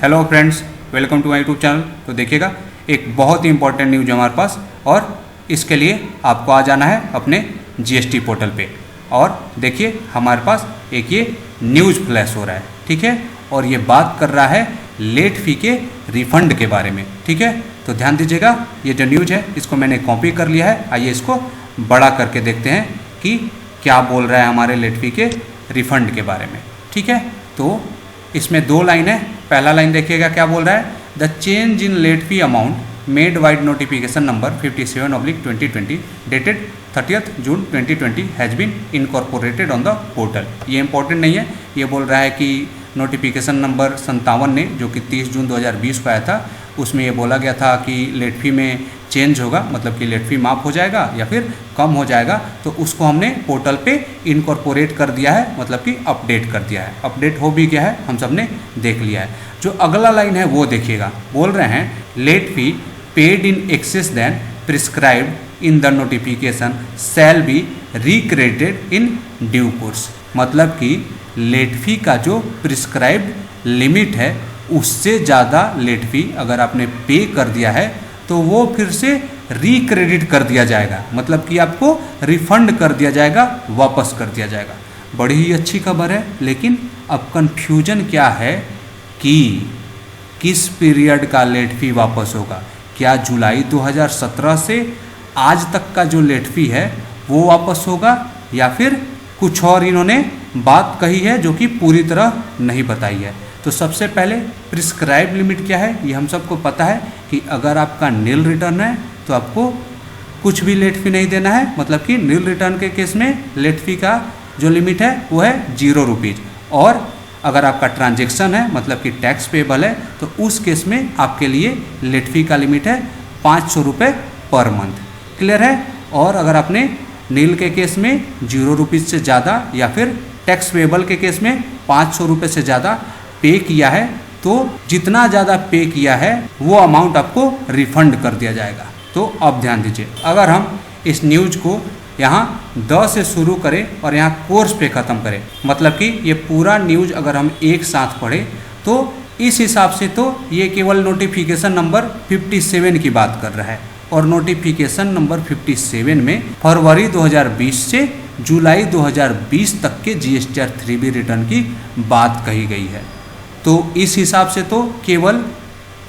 Hello friends, welcome to my YouTube channel. तो देखिएगा, एक बहुत ही इंपॉर्टेंट न्यूज हमारे पास, और इसके लिए आपको आ जाना है अपने जीएसटी पोर्टल पे। और देखिए, हमारे पास एक ये न्यूज फ्लैश हो रहा है, ठीक है। और ये बात कर रहा है लेट फी के रिफंड के बारे में, ठीक है। तो ध्यान दीजिएगा, ये जो न्यूज है इसको मैंने कॉपी कर लिया है। आइए इसको बड़ा करके देखते हैं कि क्या बोल रहा है हमारे लेट फी के रिफंड के बारे में, ठीक है। तो इसमें दो लाइन है। पहला लाइन देखिएगा क्या बोल रहा है, the change in late fee amount made vide notification number 57/2020 डेटेड 30th June 2020 has been incorporated on the portal. ये इंपॉर्टेंट नहीं है, ये बोल रहा है कि नोटिफिकेशन नंबर 57 ने, जो कि 30 जून 2020 को आया था, उसमें ये बोला गया था कि लेट फी में चेंज होगा, मतलब कि लेट फी माफ़ हो जाएगा या फिर कम हो जाएगा। तो उसको हमने पोर्टल पे इनकॉर्पोरेट कर दिया है, मतलब कि अपडेट कर दिया है। अपडेट हो भी गया है, हम सब ने देख लिया है। जो अगला लाइन है वो देखिएगा, बोल रहे हैं late fee paid in excess than prescribed in the notification shall be recredited in due course. मतलब कि लेट फी का जो प्रिस्क्राइब्ड लिमिट है उससे ज़्यादा लेट फी अगर आपने पे कर दिया है तो वो फिर से रिक्रेडिट कर दिया जाएगा, मतलब कि आपको रिफंड कर दिया जाएगा, वापस कर दिया जाएगा। बड़ी ही अच्छी खबर है। लेकिन अब कन्फ्यूजन क्या है कि किस पीरियड का लेट फी वापस होगा। क्या जुलाई 2017 से आज तक का जो लेट फी है वो वापस होगा, या फिर कुछ और इन्होंने बात कही है जो कि पूरी तरह नहीं बताई है। तो सबसे पहले प्रिस्क्राइब लिमिट क्या है, ये हम सबको पता है कि अगर आपका नील रिटर्न है तो आपको कुछ भी लेट फी नहीं देना है। मतलब कि नील रिटर्न के केस में लेट फी का जो लिमिट है वो है 0 रुपीज़। और अगर आपका ट्रांजैक्शन है, मतलब कि टैक्स पेबल है, तो उस केस में आपके लिए लेट फी का लिमिट है 500 रुपये पर मंथ। क्लियर है। और अगर आपने नील के केस में 0 रुपीज़ से ज़्यादा या फिर टैक्स पेबल के केस में 500 रुपये से ज़्यादा पे किया है, तो जितना ज़्यादा पे किया है वो अमाउंट आपको रिफंड कर दिया जाएगा। तो अब ध्यान दीजिए, अगर हम इस न्यूज को यहाँ द से शुरू करें और यहाँ कोर्स पे ख़त्म करें, मतलब कि ये पूरा न्यूज अगर हम एक साथ पढ़ें तो इस हिसाब से तो ये केवल नोटिफिकेशन नंबर 57 की बात कर रहा है। और नोटिफिकेशन नंबर 57 में फरवरी 2020 से जुलाई 2020 तक के GSTR 3B रिटर्न की बात कही गई है। तो इस हिसाब से तो केवल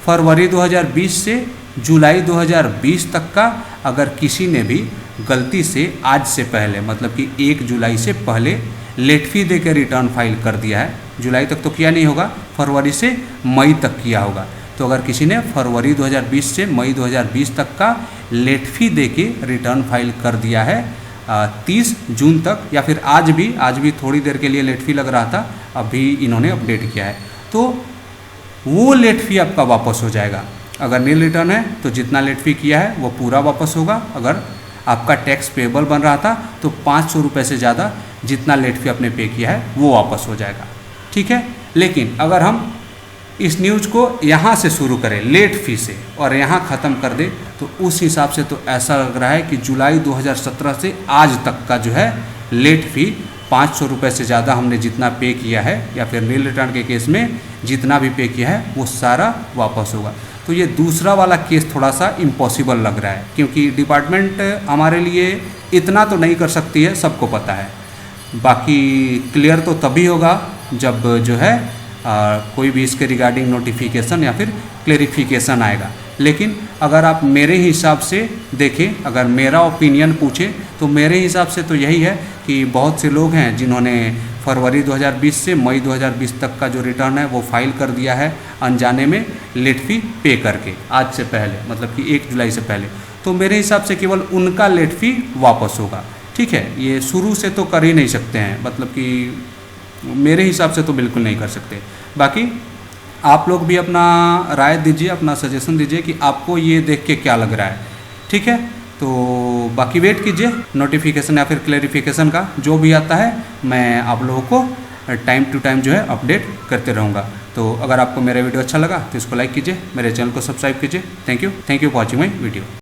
फरवरी 2020 से जुलाई 2020 तक का अगर किसी ने भी गलती से आज से पहले, मतलब कि 1 जुलाई से पहले लेट फी दे के रिटर्न फाइल कर दिया है, जुलाई तक तो किया नहीं होगा, फरवरी से मई तक किया होगा। तो अगर किसी ने फरवरी 2020 से मई 2020 तक का लेट फी दे के रिटर्न फाइल कर दिया है 30 जून तक, या फिर आज भी थोड़ी देर के लिए लेट फी लग रहा था, अभी इन्होंने अपडेट किया है, तो वो लेट फी आपका वापस हो जाएगा। अगर नील रिटर्न है तो जितना लेट फी किया है वो पूरा वापस होगा। अगर आपका टैक्स पेबल बन रहा था तो 500 रुपये से ज़्यादा जितना लेट फी आपने पे किया है वो वापस हो जाएगा, ठीक है। लेकिन अगर हम इस न्यूज़ को यहाँ से शुरू करें लेट फी से और यहाँ ख़त्म कर दे, तो उस हिसाब से तो ऐसा लग रहा है कि जुलाई 2017 से आज तक का जो है लेट फी 500 रुपये से ज़्यादा हमने जितना पे किया है, या फिर नील रिटर्न के केस में जितना भी पे किया है वो सारा वापस होगा। तो ये दूसरा वाला केस थोड़ा सा इम्पॉसिबल लग रहा है, क्योंकि डिपार्टमेंट हमारे लिए इतना तो नहीं कर सकती है, सबको पता है। बाकी क्लियर तो तभी होगा जब जो है कोई भी इसके रिगार्डिंग नोटिफिकेशन या फिर क्लेरिफिकेशन आएगा। लेकिन अगर आप मेरे हिसाब से देखें, अगर मेरा ओपिनियन पूछें, तो मेरे हिसाब से तो यही है कि बहुत से लोग हैं जिन्होंने फरवरी 2020 से मई 2020 तक का जो रिटर्न है वो फाइल कर दिया है अनजाने में लेट फी पे करके, आज से पहले, मतलब कि 1 जुलाई से पहले। तो मेरे हिसाब से केवल उनका लेट फी वापस होगा, ठीक है। ये शुरू से तो कर ही नहीं सकते हैं, मतलब कि मेरे हिसाब से तो बिल्कुल नहीं कर सकते। बाकी आप लोग भी अपना राय दीजिए, अपना सजेशन दीजिए कि आपको ये देख के क्या लग रहा है, ठीक है। तो बाकी वेट कीजिए नोटिफिकेशन या फिर क्लेरिफिकेशन का, जो भी आता है मैं आप लोगों को टाइम टू टाइम जो है अपडेट करते रहूँगा। तो अगर आपको मेरा वीडियो अच्छा लगा तो इसको लाइक कीजिए, मेरे चैनल को सब्सक्राइब कीजिए। Thank you for watching my video.